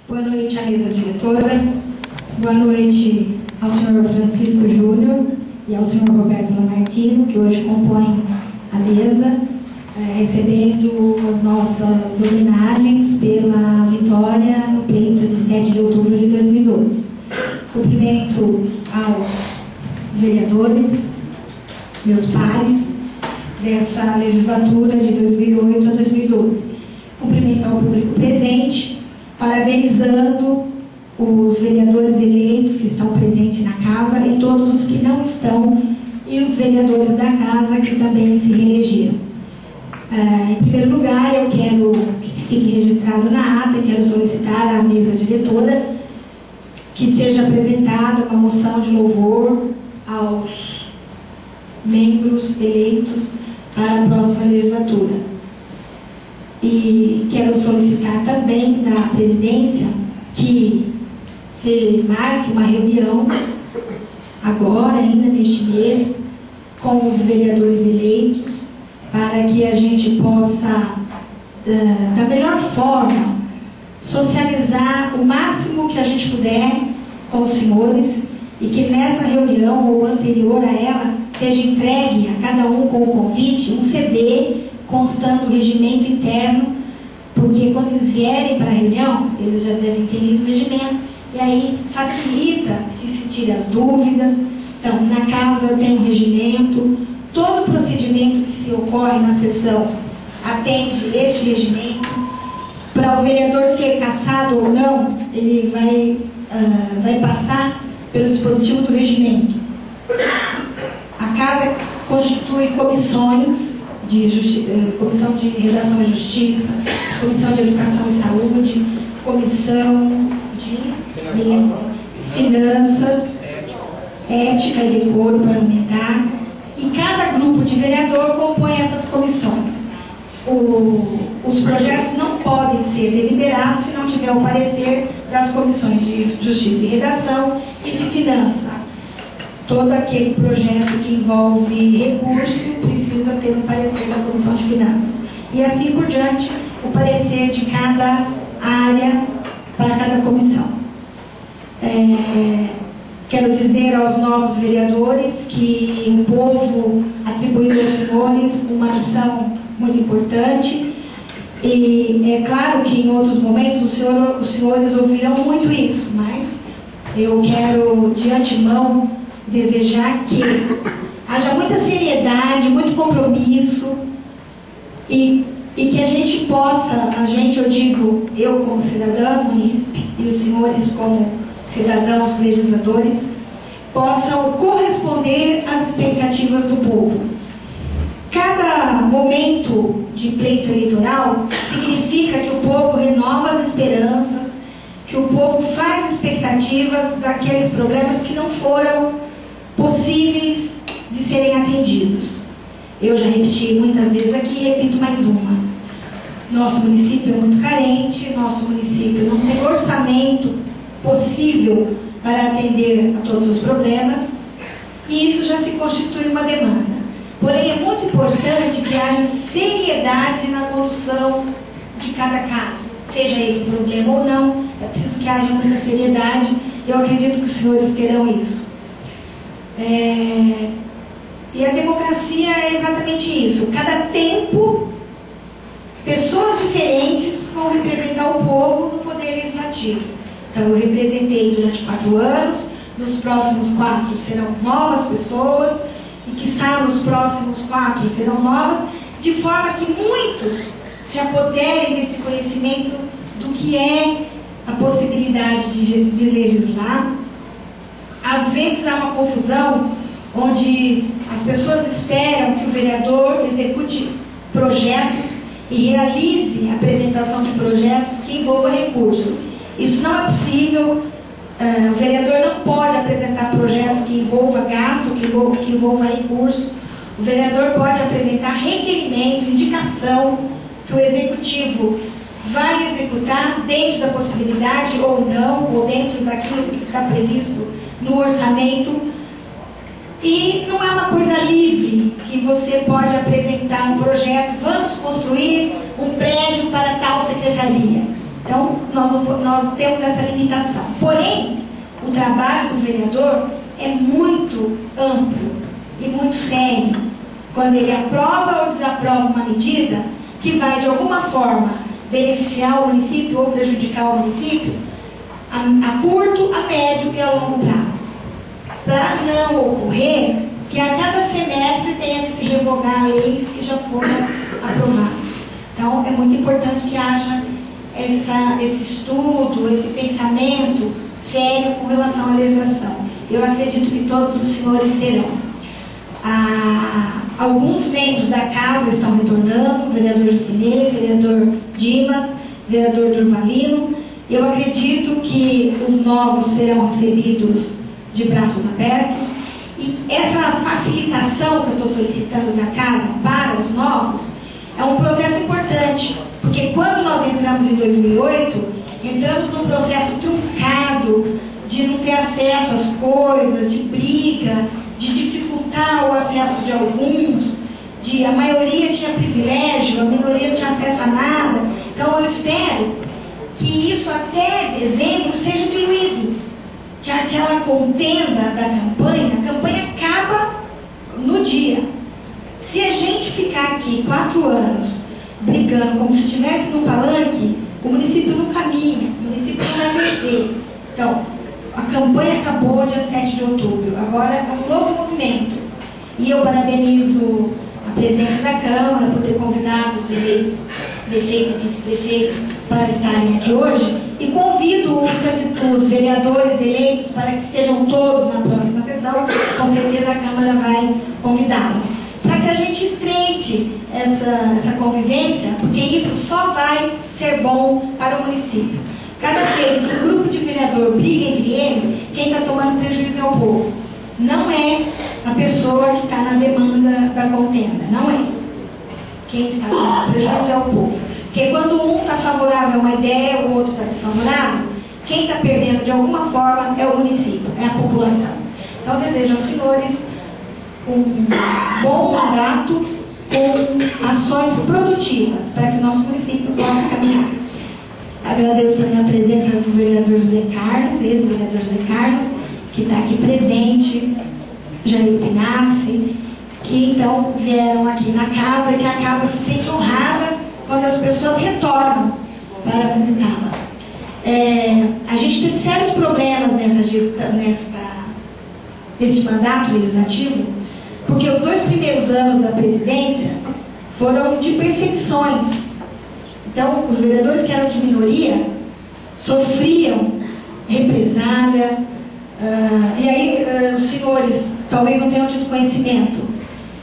Boa noite à mesa diretora, boa noite ao senhor Francisco Júnior e ao senhor Roberto Lamartino, que hoje compõem a mesa, recebendo as nossas homenagens pela vitória no pleito de 7 de outubro de 2012. Cumprimento aos vereadores, meus pares, dessa legislatura de 2008 a 2012. Cumprimento ao público presente, parabenizando os vereadores eleitos que estão presentes na casa e todos os que não estão, e os vereadores da casa que também se reelegeram. Em primeiro lugar, eu quero que se fique registrado na ata, quero solicitar à mesa diretora que seja apresentada uma moção de louvor aos membros eleitos para a próxima legislatura. E quero solicitar também da presidência que se marque uma reunião agora, ainda neste mês, com os vereadores eleitos, para que a gente possa, da melhor forma, socializar o máximo que a gente puder com os senhores, e que nessa reunião ou anterior a ela seja entregue a cada um com o convite um CD constando o regimento interno, porque quando eles vierem para a reunião, eles já devem ter lido o regimento, e aí facilita que se tire as dúvidas. Então, na casa tem um regimento, todo o procedimento que se ocorre na sessão atende este regimento. Para o vereador ser cassado ou não, ele vai passar pelo dispositivo do regimento. A casa constitui comissões, comissão de redação e justiça, comissão de educação e saúde, comissão de finanças, ética e decoro parlamentar, e cada grupo de vereador compõe essas comissões. Os projetos não podem ser deliberados se não tiver o parecer das comissões de justiça e redação e de finanças. Todo aquele projeto que envolve recurso precisa ter um parecer da Comissão de Finanças. E assim por diante, o parecer de cada área para cada comissão. Quero dizer aos novos vereadores que o povo atribuiu aos senhores uma missão muito importante. E é claro que em outros momentos os senhores ouvirão muito isso, mas eu quero de antemão desejar que haja muita seriedade, muito compromisso e que a gente possa, eu digo, eu como cidadã munícipe e os senhores como cidadãos legisladores, possam corresponder às expectativas do povo. Cada momento de pleito eleitoral significa que o povo renova as esperanças, que o povo faz expectativas daqueles problemas que não foram possíveis de serem atendidos. Eu já repeti muitas vezes aqui e repito mais uma. Nosso município é muito carente, nosso município não tem orçamento possível para atender a todos os problemas, e isso já se constitui uma demanda. Porém, é muito importante que haja seriedade na condução de cada caso, seja ele problema ou não. É preciso que haja muita seriedade. Eu acredito que os senhores terão isso. E a democracia é exatamente isso. Cada tempo, pessoas diferentes vão representar o povo no poder legislativo. Então, eu representei durante 4 anos, nos próximos 4 serão novas pessoas, e quiçá nos próximos 4 serão novas, de forma que muitos se apoderem desse conhecimento do que é a possibilidade de legislar. Às vezes há uma confusão onde as pessoas esperam que o vereador execute projetos e realize a apresentação de projetos que envolvam recurso. Isso não é possível. O vereador não pode apresentar projetos que envolvam gasto, que envolvam recurso. O vereador pode apresentar requerimento, indicação que o executivo vai executar dentro da possibilidade ou não, ou dentro daquilo que está previsto no orçamento. E não é uma coisa livre que você pode apresentar um projeto, vamos construir um prédio para tal secretaria. Então, nós temos essa limitação. Porém, o trabalho do vereador é muito amplo e muito sério quando ele aprova ou desaprova uma medida que vai, de alguma forma, beneficiar o município ou prejudicar o município a curto, a médio e a longo prazo. Para não ocorrer que a cada semestre tenha que se revogar leis que já foram aprovadas. Então, é muito importante que haja esse estudo, esse pensamento sério com relação à legislação. Eu acredito que todos os senhores terão. Alguns membros da casa estão retornando, o vereador Jucinei, o vereador Dimas, o vereador Durvalino. Eu acredito que os novos serão recebidos de braços abertos. E essa facilitação que eu estou solicitando da casa para os novos é um processo importante, porque quando nós entramos em 2008, entramos num processo truncado de não ter acesso às coisas, de briga, de dificultar o acesso de alguns, a maioria tinha privilégio, a minoria não tinha acesso a nada. Então eu espero que isso até dezembro seja diluído, que aquela contenda da campanha, a campanha acaba no dia. Se a gente ficar aqui 4 anos brigando como se estivesse no palanque, o município não caminha, o município não vai crescer. Então, a campanha acabou dia 7 de outubro, agora é um novo movimento. E eu parabenizo a presidência da Câmara por ter convidado os eleitos, prefeito e vice-prefeito, para estarem aqui hoje, e convido os vereadores eleitos para que estejam todos na próxima sessão, com certeza a Câmara vai convidá-los, para que a gente estreite essa convivência, porque isso só vai ser bom para o município. Cada vez que o grupo de vereador briga entre ele, quem está tomando prejuízo é o povo. Não é a pessoa que está na demanda da contenda, não é. Quem está tomando prejuízo é o povo. Porque quando um está favorável a uma ideia, o outro está desfavorável, quem está perdendo de alguma forma é o município, é a população. Então, desejo aos senhores um bom mandato com ações produtivas para que o nosso município possa caminhar. Agradeço também a presença do vereador José Carlos, ex-vereador José Carlos, que está aqui presente, Jair Pinassi, que então vieram aqui na casa e que a casa se sente honrada quando as pessoas retornam para visitá-la. A gente teve sérios problemas neste mandato legislativo, porque os 2 primeiros anos da presidência foram de perseguições. Então, os vereadores que eram de minoria sofriam represália, e aí os senhores talvez não tenham tido conhecimento.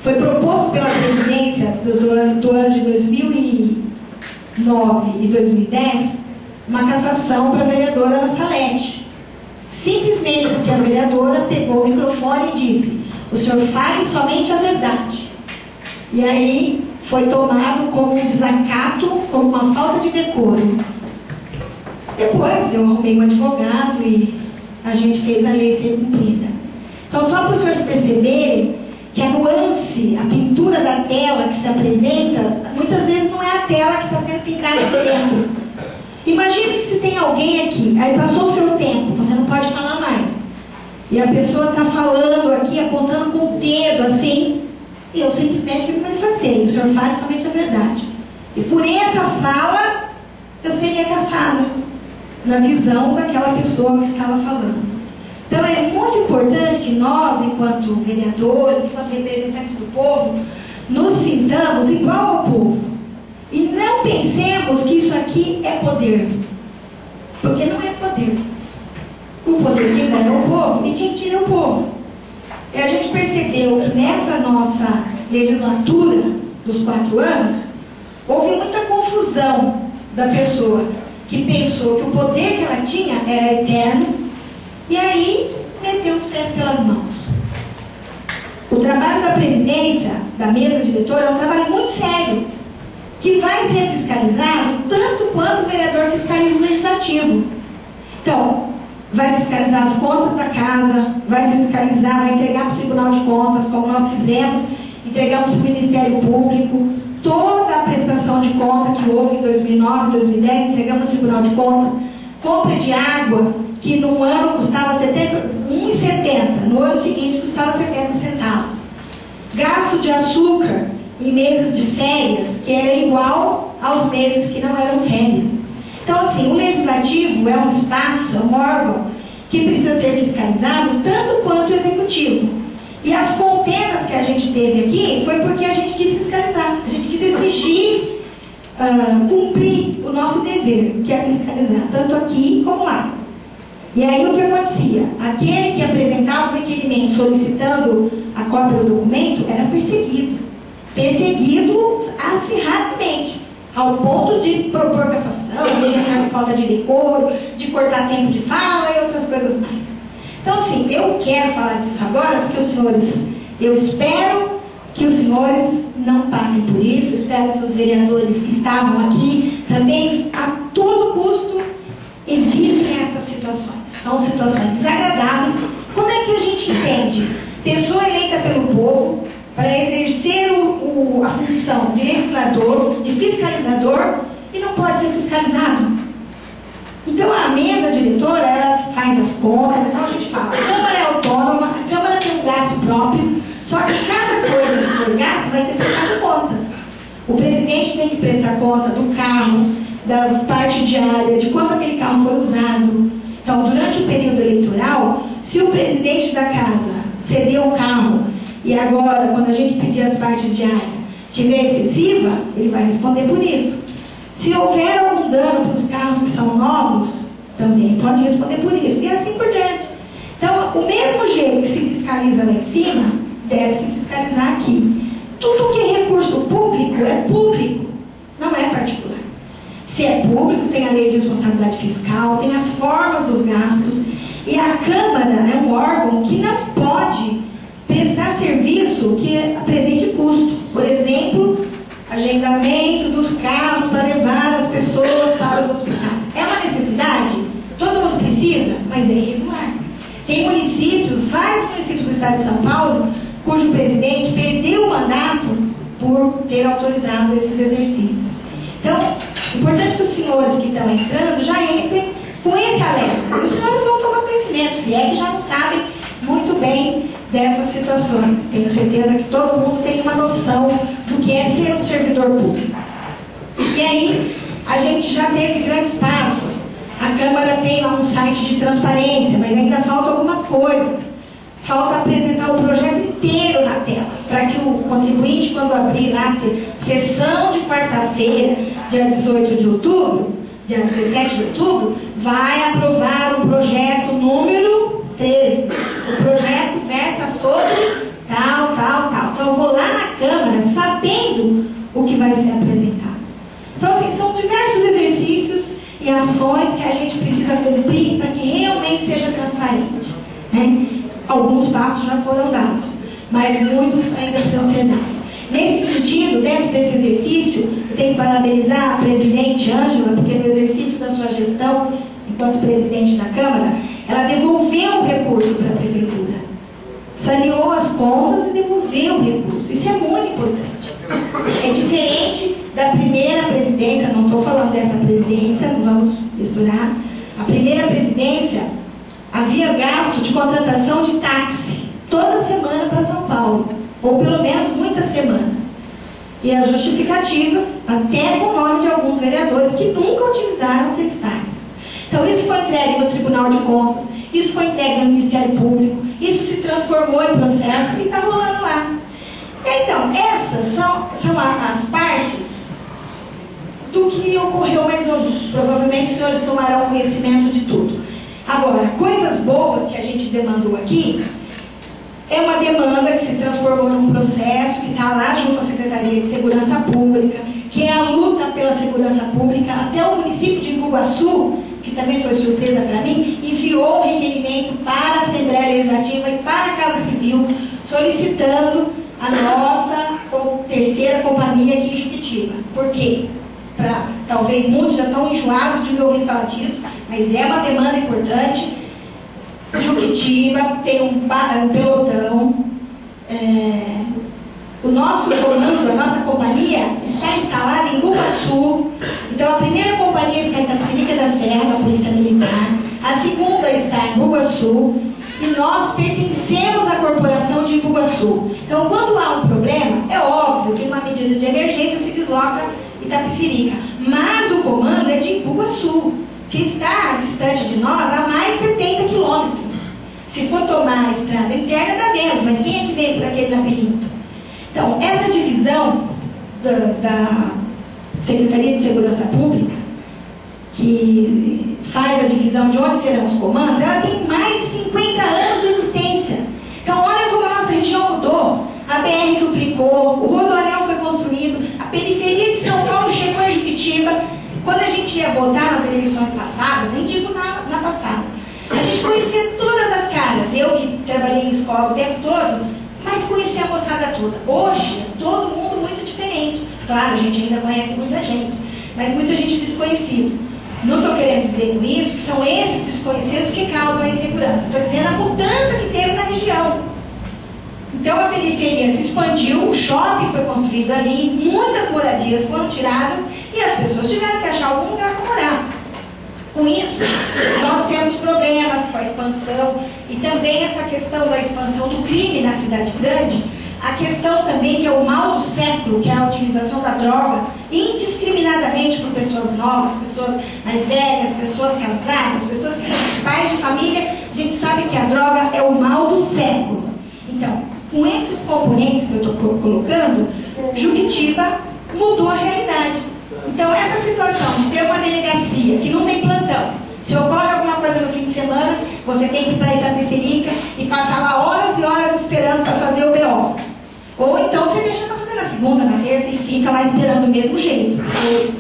Foi proposto pela presidência do ano de 2009 e 2010 uma cassação para a vereadora Ana Salete. Simplesmente porque a vereadora pegou o microfone e disse: o senhor fale somente a verdade. E aí foi tomado como um desacato, como uma falta de decoro. Depois eu arrumei um advogado e a gente fez a lei ser cumprida. Então, só para os senhores perceberem que a nuance, a pintura da tela que se apresenta, muitas vezes não é a tela que está sendo pintada por dentro. Imagine se tem alguém aqui, aí passou o seu tempo, você não pode falar mais. E a pessoa está falando aqui, apontando com o dedo assim, e eu simplesmente me manifestei: o senhor fale somente a verdade. E por essa fala, eu seria caçada na visão daquela pessoa que estava falando. Então é muito importante que nós, enquanto vereadores, enquanto representantes do povo, nos sintamos igual ao povo. E não pensemos que isso aqui é poder. Porque não é poder. O poder quem dá é o povo e quem tira é o povo. E a gente percebeu que nessa nossa legislatura dos 4 anos, houve muita confusão da pessoa que pensou que o poder que ela tinha era eterno, e aí meteu os pés pelas mãos. O trabalho da presidência, da mesa diretora, é um trabalho muito sério, que vai ser fiscalizado tanto quanto o vereador fiscaliza o legislativo. Então, vai fiscalizar as contas da casa, vai fiscalizar, vai entregar para o Tribunal de Contas, como nós fizemos, entregamos para o Ministério Público, toda a prestação de conta que houve em 2009, 2010, entregamos no Tribunal de Contas, compra de água, que no ano custava 1,70, no ano seguinte custava 70 centavos. Gasto de açúcar em meses de férias, que era igual aos meses que não eram férias. Então, assim, o legislativo é um espaço, é um órgão que precisa ser fiscalizado tanto quanto o executivo. E as contendas que a gente teve aqui foi porque a gente quis fiscalizar, a gente quis exigir, cumprir o nosso dever, que é fiscalizar, tanto aqui como lá. E aí o que acontecia? Aquele que apresentava o requerimento solicitando a cópia do documento era perseguido acirradamente, ao ponto de propor cassação, de gerar de falta de decoro, de cortar tempo de fala e outras coisas mais. Então, assim, eu quero falar disso agora porque os senhores, eu espero que os senhores não passem por isso, espero que os vereadores que estavam aqui também, a todo custo, evitem essas situações. São situações desagradáveis. Como é que a gente entende? Pessoa eleita pelo povo para exercer a função de legislador, de fiscalizador, e não pode ser fiscalizado. Então a mesa diretora, ela faz as contas, então a gente fala, a Câmara é autônoma, a Câmara tem um gasto próprio, só que cada coisa que for gasto vai ser prestada conta. O presidente tem que prestar conta do carro, das partes diárias, de quanto aquele carro foi usado. Então, durante o período eleitoral, se o presidente da casa cedeu o carro e agora, quando a gente pedir as partes diárias, tiver excessiva, ele vai responder por isso. Se houver algum dano para os carros que são novos, também pode responder por isso. E assim por diante. Então, o mesmo jeito que se fiscaliza lá em cima, deve se fiscalizar aqui. Tudo que é recurso público é público, não é particular. Se é público, tem a lei de responsabilidade fiscal, tem as formas dos gastos, e a Câmara é um órgão que não pode prestar serviço que apresente custo. Por exemplo, agendamento dos carros para levar as pessoas para os hospitais. É uma necessidade? Todo mundo precisa, mas é irregular. Tem municípios, vários municípios do estado de São Paulo, cujo presidente perdeu o mandato por ter autorizado esses exercícios. Então, é importante que os senhores que estão entrando já entrem com esse alerta. Os senhores vão tomar conhecimento, se é que já não sabem muito bem dessas situações. Tenho certeza que todo mundo tem uma noção do que é ser um servidor público. E aí, a gente já teve grandes passos. A Câmara tem lá um site de transparência, mas ainda faltam algumas coisas. Falta apresentar o projeto inteiro na tela, para que o contribuinte, quando abrir lá a sessão de quarta-feira, dia 18 de outubro, dia 17 de outubro, vai aprovar o projeto número 13. O projeto versa sobre tal. Então eu vou lá na Câmara sabendo o que vai ser apresentado. Então, assim, são diversos exercícios e ações que a gente precisa cumprir para que realmente seja transparente, né? Alguns passos já foram dados, mas muitos ainda precisam ser dados. Nesse sentido, dentro desse exercício, eu tenho que parabenizar a presidente Ângela, porque no exercício da sua gestão, enquanto presidente da Câmara, ela devolveu o recurso para a Prefeitura. Saneou as contas e devolveu o recurso. Isso é muito importante. É diferente da primeira presidência, não estou falando dessa presidência, não vamos misturar. A primeira presidência havia gasto de contratação de táxi toda semana para São Paulo, ou pelo menos muitas semanas. E as justificativas, até com o nome de alguns vereadores que nunca utilizaram aqueles táxis. Então isso foi entregue no Tribunal de Contas, isso foi entregue no Ministério Público, isso se transformou em processo e está rolando lá. Então, essas são as partes do que ocorreu mais ou menos. Provavelmente os senhores tomarão conhecimento de tudo. Agora, coisas boas que a gente demandou aqui, é uma demanda que se transformou num processo que está lá junto à Secretaria de Segurança Pública, que é a luta pela segurança pública. Até o município de Iguaçu, que também foi surpresa para mim, enviou um requerimento para a Assembleia Legislativa e para a Casa Civil, solicitando a nossa terceira companhia aqui em Juquitiba. Por quê? Talvez muitos já estão enjoados de me ouvir falar disso, mas é uma demanda importante. Juquitiba tem um pelotão. O nosso comando, a nossa companhia, está instalada em Iguaçu. Então, a primeira companhia está em Itapecerica da Serra, da Polícia Militar. A segunda está em Iguaçu. E nós pertencemos à corporação de Iguaçu. Então, quando há um problema, é óbvio que uma medida de emergência se desloca em Itapecerica. Mas o comando é de Iguaçu, que está distante de nós a mais de 70 quilômetros. Se for tomar a estrada interna, dá menos, mas quem é que vem por aquele labirinto? Então, essa divisão da Secretaria de Segurança Pública, que faz a divisão de onde serão os comandos, ela tem mais de 50 anos de existência. Então, olha como a nossa região mudou. A BR duplicou, o rodoanel foi construído, a periferia de São Paulo chegou em Juquitiba. Quando a gente ia votar nas eleições passadas, nem digo na passada, a gente conhecia todas as caras. Eu que trabalhei em escola o tempo todo, mas conhecia a moçada toda. Hoje, é todo mundo muito diferente. Claro, a gente ainda conhece muita gente, mas muita gente desconhecida. Não estou querendo dizer com isso que são esses desconhecidos que causam a insegurança. Estou dizendo a mudança que teve na região. Então, a periferia se expandiu, o shopping foi construído ali, muitas moradias foram tiradas e as pessoas tiveram que achar algum lugar para morar. Com isso, nós temos problemas com a expansão e também essa questão da expansão do crime na cidade grande, a questão também que é o mal do século, que é a utilização da droga indiscriminadamente por pessoas novas, pessoas mais velhas, pessoas casadas, pessoas que são pais de família. A gente sabe que a droga é o mal do século. Então, com esses componentes que eu estou colocando, Juquitiba mudou a realidade. Então, essa situação de ter uma delegacia que não tem plantão, se ocorre alguma coisa no fim de semana, você tem que ir para Itapecerica e passar lá horas e horas esperando para fazer o BO. Ou então você deixa para fazer na segunda, na terça e fica lá esperando do mesmo jeito.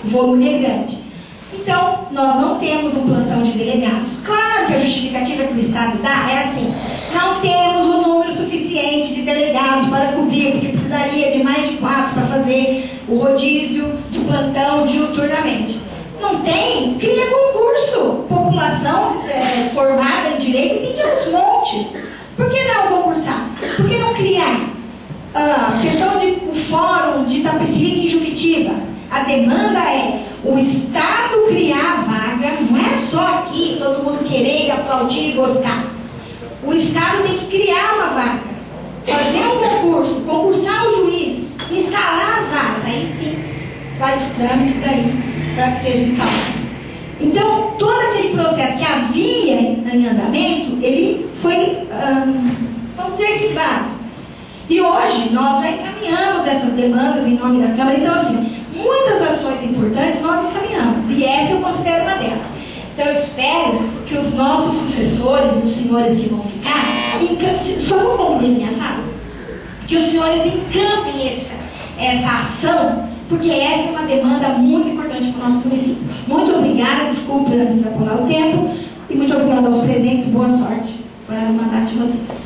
O volume é grande. Então, nós não temos um plantão de delegados. Claro que a justificativa que o Estado dá é assim: não temos o número suficiente de delegados para cobrir, porque precisaria de mais de 4 para fazer o rodízio de plantão diuturnamente. Não tem? Cria concurso. População formada em direito tem aos montes. Por que não concursar? Por que não criar? A questão de o fórum de Itapecerica em Juquitiba. A demanda é o Estado criar a vaga, não é só aqui todo mundo querer aplaudir e gostar. O Estado tem que criar uma vaga, fazer um concurso, concursar o juiz, instalar as vagas, aí sim, vários trâmites daí para que seja instalado. Então, todo aquele processo que havia em andamento, ele foi, vamos dizer, arquivado. E hoje nós já encaminhamos essas demandas em nome da Câmara. Então, assim, muitas ações importantes nós encaminhamos, e essa eu considero uma delas. Então, eu espero que os nossos sucessores, os senhores que vão ficar, só vou concluir minha fala, que os senhores encampem essa ação, porque essa é uma demanda muito importante para o nosso município. Muito obrigada, desculpe extrapolar o tempo, e muito obrigada aos presentes, boa sorte para o mandato de vocês.